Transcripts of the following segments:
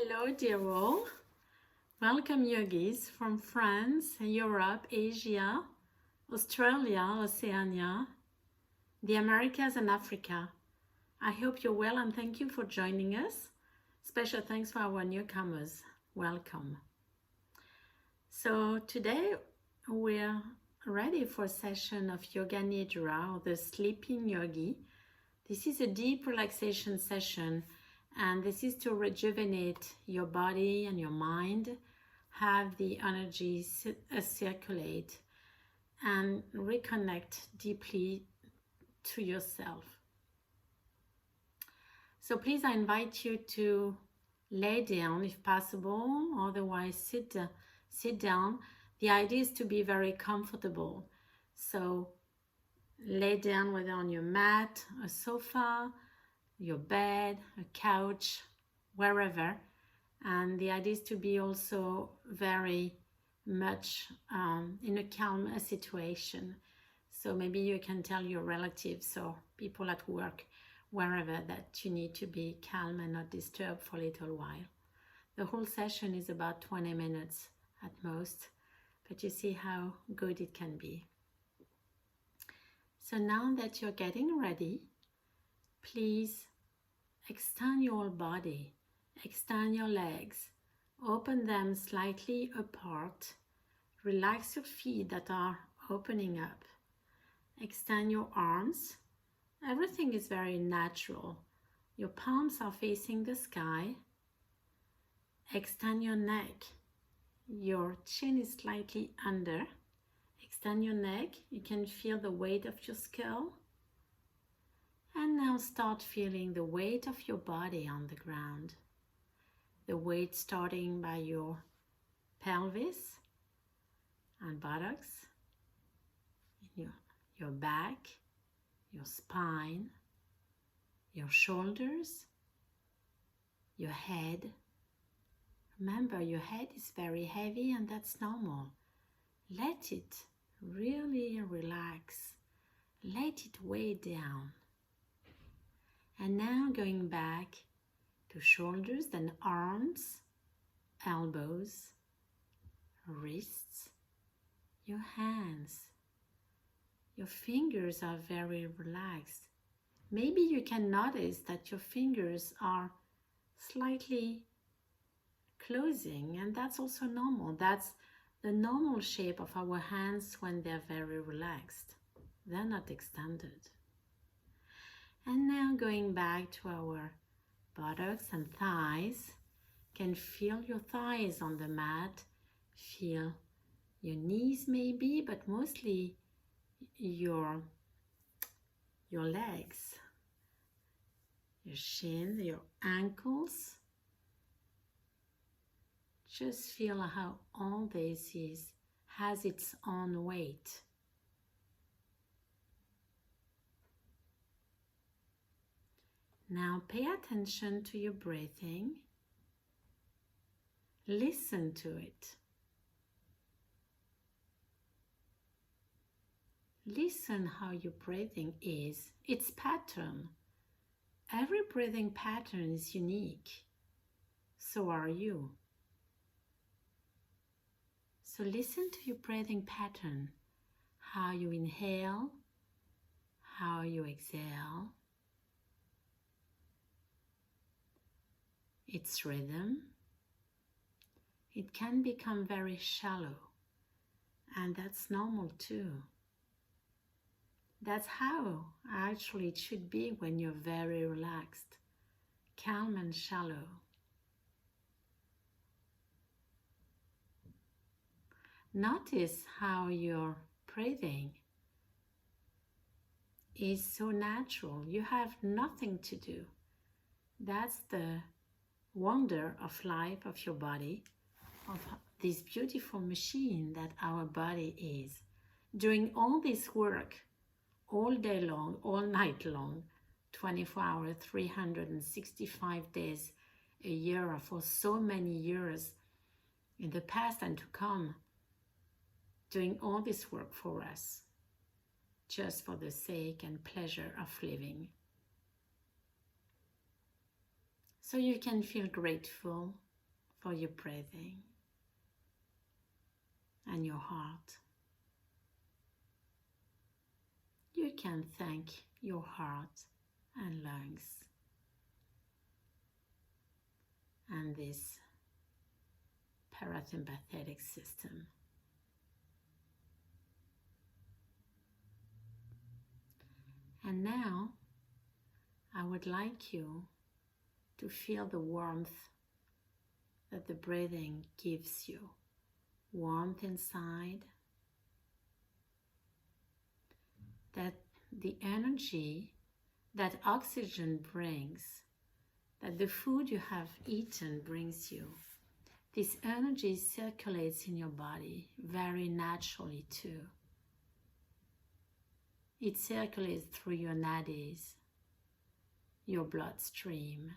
Hello dear all, welcome yogis from France, Europe, Asia, Australia, Oceania, the Americas and Africa. I hope you're well and thank you for joining us. Special thanks for our newcomers. Welcome. So today we're ready for a session of Yoga Nidra, or the sleeping yogi. This is a deep relaxation session, and this is to rejuvenate your body and your mind, have the energy circulate, and reconnect deeply to yourself. So please, I invite you to lay down if possible, otherwise sit down. The idea is to be very comfortable. So lay down, whether on your mat, a sofa, your bed, a couch, wherever. And the idea is to be also very much in a calm situation. So maybe you can tell your relatives or people at work, wherever, that you need to be calm and not disturbed for a little while. The whole session is about 20 minutes at most, but you see how good it can be. So now that you're getting ready, please extend your body, extend your legs, open them slightly apart, relax your feet that are opening up, extend your arms. Everything is very natural. Your palms are facing the sky. Extend your neck. Your chin is slightly under. Extend your neck. You can feel the weight of your skull. And now start feeling the weight of your body on the ground. The weight starting by your pelvis and buttocks, your back, your spine, your shoulders, your head. Remember, your head is very heavy and that's normal. Let it really relax. Let it weigh down. And now going back to shoulders, then arms, elbows, wrists, your hands. Your fingers are very relaxed. Maybe you can notice that your fingers are slightly closing, and that's also normal. That's the normal shape of our hands when they're very relaxed. They're not extended. And now going back to our buttocks and thighs. Can feel your thighs on the mat. Feel your knees maybe, but mostly your legs, your shin, your ankles. Just feel how all this has its own weight. Now pay attention to your breathing. Listen to it. Listen how your breathing is, its pattern. Every breathing pattern is unique. So are you. So listen to your breathing pattern. How you inhale, how you exhale. Its rhythm. It can become very shallow, and that's normal too. That's how actually it should be when you're very relaxed, calm and shallow. Notice how your breathing is so natural. You have nothing to do. That's the wonder of life, of your body, of this beautiful machine that our body is. Doing all this work all day long, all night long, 24 hours, 365 days a year, for so many years in the past and to come, doing all this work for us, just for the sake and pleasure of living. So you can feel grateful for your breathing and your heart. You can thank your heart and lungs and this parasympathetic system. And now I would like you to feel the warmth that the breathing gives you. Warmth inside, that the energy that oxygen brings, that the food you have eaten brings you. This energy circulates in your body very naturally too. It circulates through your nadis, your bloodstream.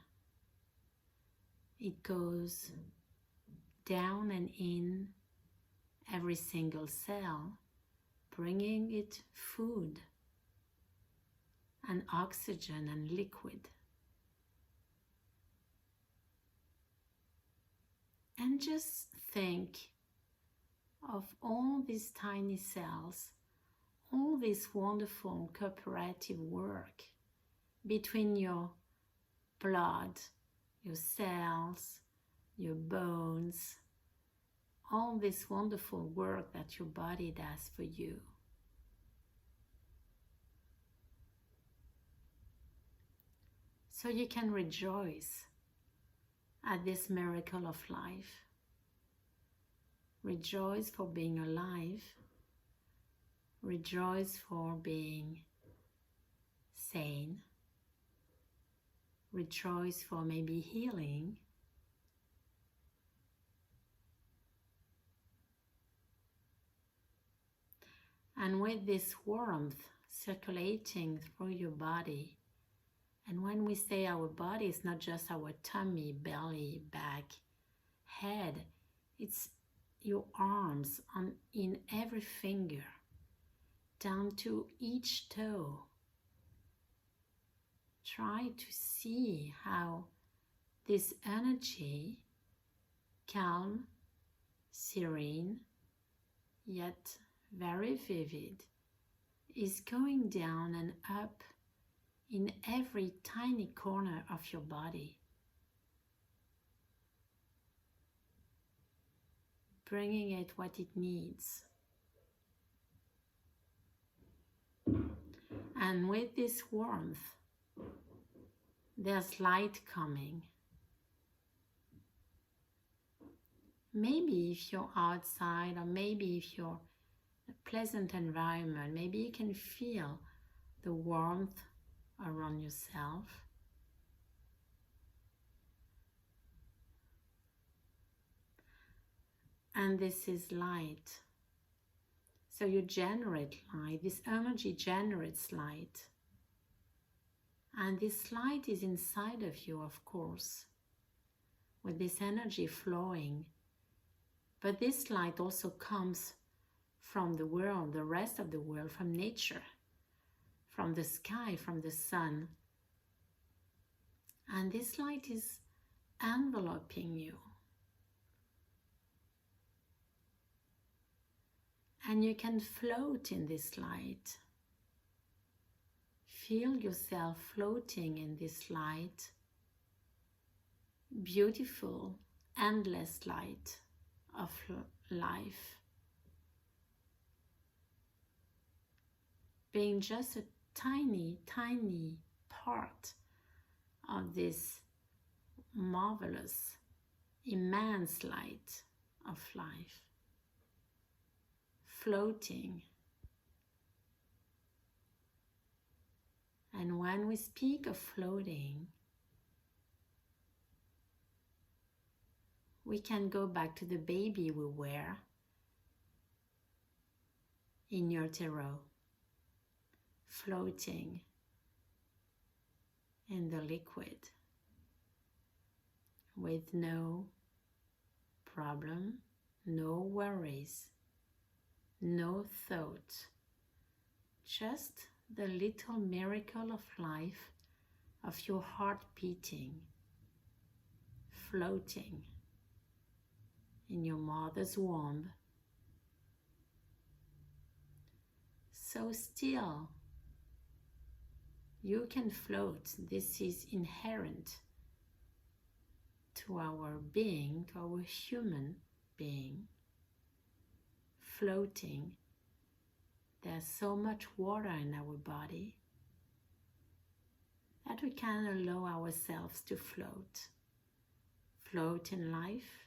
It goes down and in every single cell, bringing it food and oxygen and liquid. And just think of all these tiny cells, all this wonderful cooperative work between your blood, your cells, your bones, all this wonderful work that your body does for you. So you can rejoice at this miracle of life. Rejoice for being alive. Rejoice for being sane. Rejoice for maybe healing. And with this warmth circulating through your body, and when we say our body, it's not just our tummy, belly, back, head, it's your arms in every finger, down to each toe. Try to see how this energy, calm, serene, yet very vivid, is going down and up in every tiny corner of your body, bringing it what it needs. And with this warmth, there's light coming. Maybe if you're outside, or maybe if you're in a pleasant environment, maybe you can feel the warmth around yourself. And this is light. So you generate light. This energy generates light. And this light is inside of you, of course, with this energy flowing. But this light also comes from the world, the rest of the world, from nature, from the sky, from the sun. And this light is enveloping you. And you can float in this light. Feel yourself floating in this light. Beautiful, endless light of life. Being just a tiny, tiny part of this marvelous, immense light of life. Floating. And when we speak of floating, we can go back to the baby we were in utero, floating in the liquid with no problem, no worries, no thought, just the little miracle of life of your heart beating, floating in your mother's womb. So still, you can float. This is inherent to our being, to our human being. Floating. There's so much water in our body that we can allow ourselves to float. Float in life,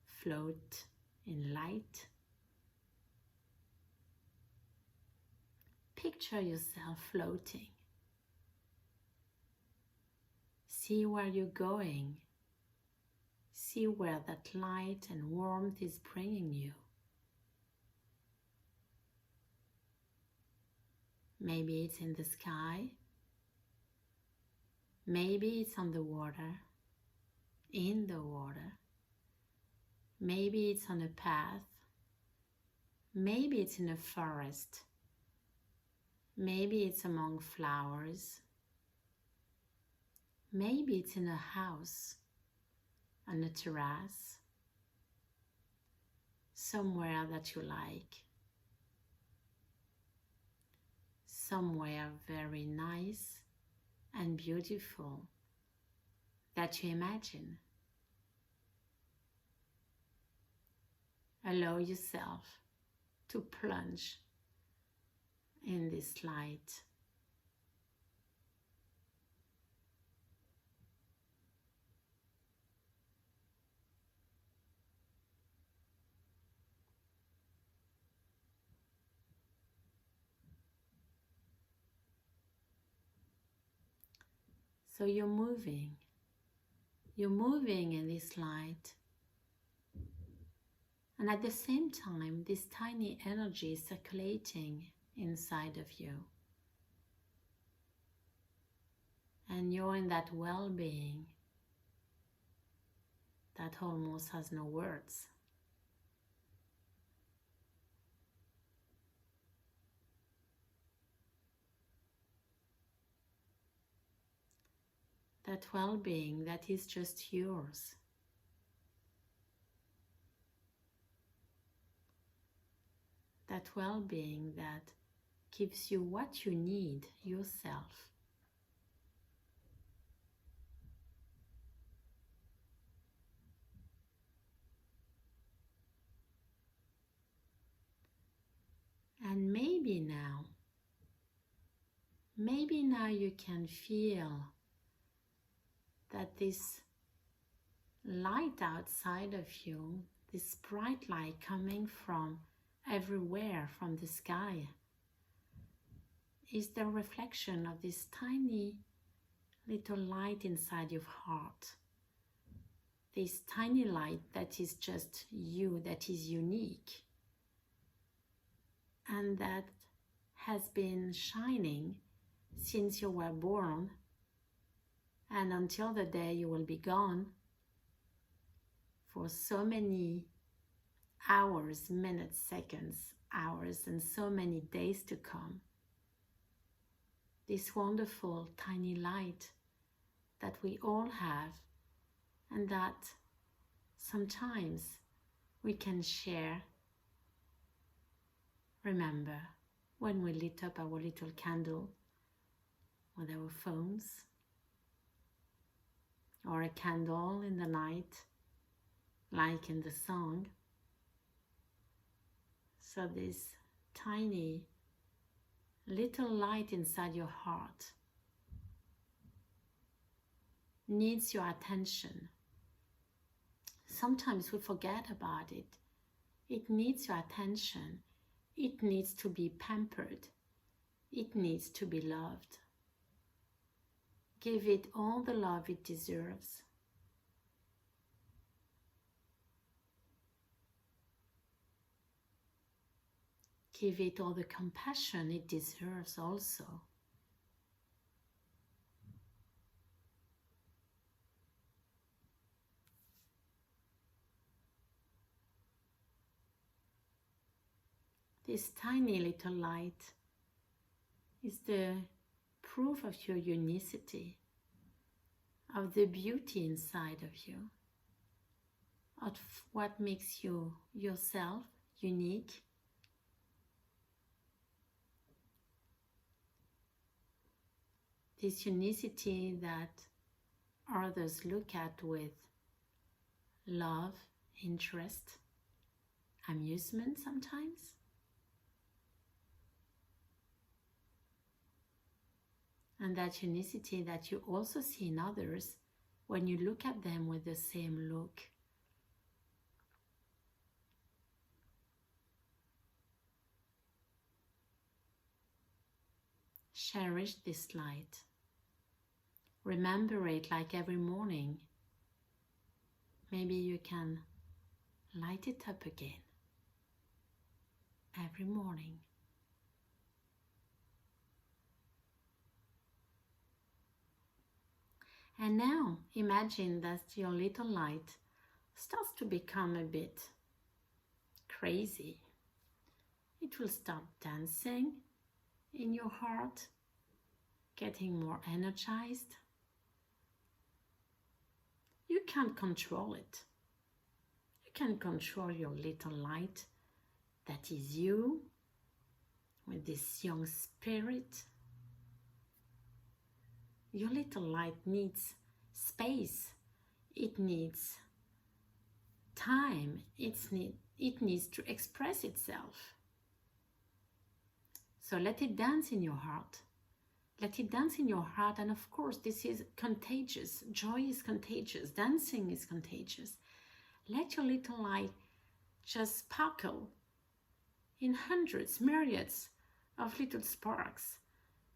float in light. Picture yourself floating. See where you're going. See where that light and warmth is bringing you. Maybe it's in the sky. Maybe it's on the water, in the water. Maybe it's on a path. Maybe it's in a forest. Maybe it's among flowers. Maybe it's in a house, on a terrace, somewhere that you like. Somewhere very nice and beautiful that you imagine. Allow yourself to plunge in this light. So you're moving in this light, and at the same time this tiny energy is circulating inside of you, and you're in that well-being that almost has no words. That well-being that is just yours. That well-being that gives you what you need yourself. And maybe now you can feel that this light outside of you, this bright light coming from everywhere, from the sky, is the reflection of this tiny little light inside your heart. This tiny light that is just you, that is unique, and that has been shining since you were born and until the day you will be gone, for so many hours, minutes, seconds, hours, and so many days to come. This wonderful tiny light that we all have, and that sometimes we can share. Remember when we lit up our little candle with our phones, or a candle in the night, like in the song. So this tiny little light inside your heart needs your attention. Sometimes we forget about it. It needs your attention. It needs to be pampered. It needs to be loved. Give it all the love it deserves. Give it all the compassion it deserves also. This tiny little light is the proof of your unicity, of the beauty inside of you, of what makes you yourself unique. This unicity that others look at with love, interest, amusement sometimes. And that unicity that you also see in others when you look at them with the same look. Cherish this light. Remember it like every morning. Maybe you can light it up again every morning. And now imagine that your little light starts to become a bit crazy. It will start dancing in your heart, getting more energized. You can't control it. You can control your little light that is you, with this young spirit. Your little light needs space. It needs time. It needs to express itself. So let it dance in your heart. Let it dance in your heart. And of course, this is contagious. Joy is contagious. Dancing is contagious. Let your little light just sparkle in hundreds, myriads of little sparks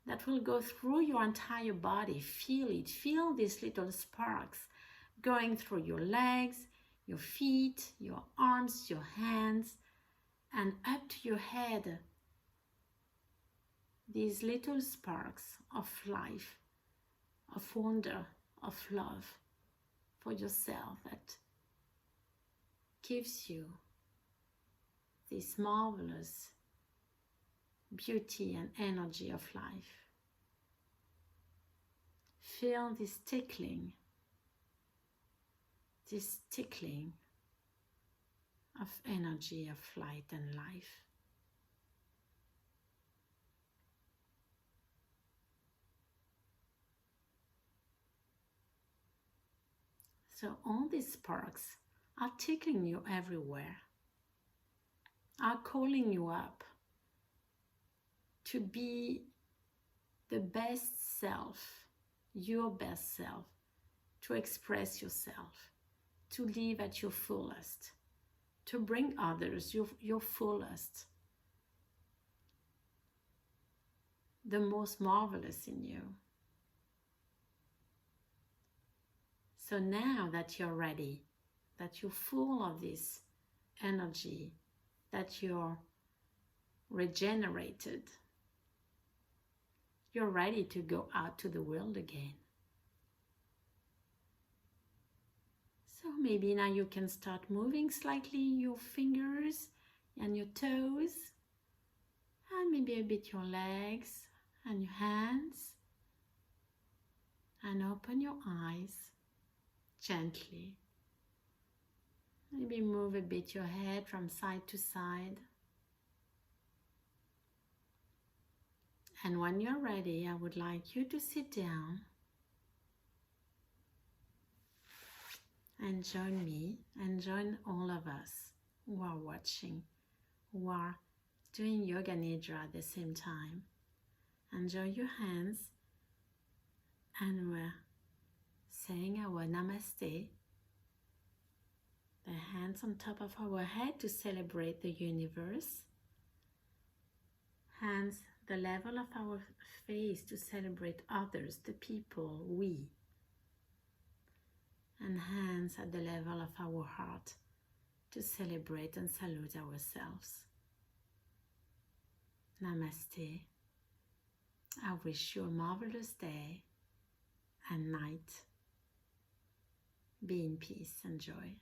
that will go through your entire body. Feel it. Feel these little sparks going through your legs, your feet, your arms, your hands, and up to your head. These little sparks of life, of wonder, of love for yourself that gives you this marvelous beauty and energy of life. Feel this tickling of energy, of light and life. So all these sparks are tickling you everywhere, are calling you up to be the best self, your best self, to express yourself, to live at your fullest, to bring others your fullest, the most marvelous in you. So now that you're ready, that you're full of this energy, that you're regenerated, you're ready to go out to the world again. So maybe now you can start moving slightly your fingers and your toes, and maybe a bit your legs and your hands, and open your eyes gently. Maybe move a bit your head from side to side. And when you're ready, I would like you to sit down and join me and join all of us who are watching, who are doing Yoga Nidra at the same time. Enjoy your hands, and we're saying our Namaste, the hands on top of our head to celebrate the universe, hands the level of our face to celebrate others, the people, we, and hands at the level of our heart to celebrate and salute ourselves. Namaste. I wish you a marvelous day and night. Be in peace and joy.